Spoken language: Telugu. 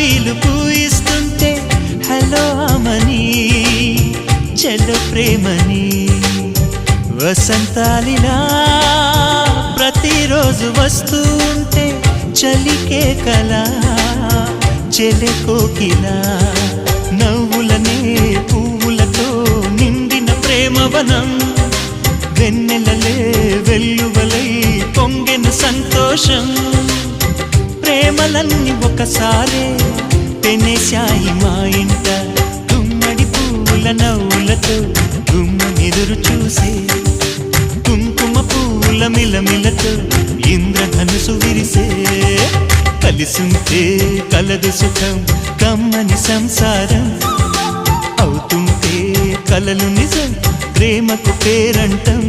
గులాబీలు పూయిస్తుంటే హలో అమని చెల్లు ప్రేమని వసంతాలిలా ప్రతిరోజు వస్తూ ఉంటే చలికే కలా చెలె కోకిలా నవ్వులనే పువ్వులతో నిండిన ప్రేమవనం వెన్నెలలే వెల్లువలై పొంగెను సంతోషం ప్రేమలన్నీ ఒకసారే పెనేశాయి మా ఇంట గుమ్మడి పువ్వుల నవ్వులతో గుమ్మనెదురు చూసే కుంకుమ పువ్వుల మిలమిలతో ఇంద్రధనుసు విరిసే కలిసుంటే కలదు సుఖం కమ్మని సంసారం అవుతుంటే కలలు నిజం ప్రేమకు పేరంటం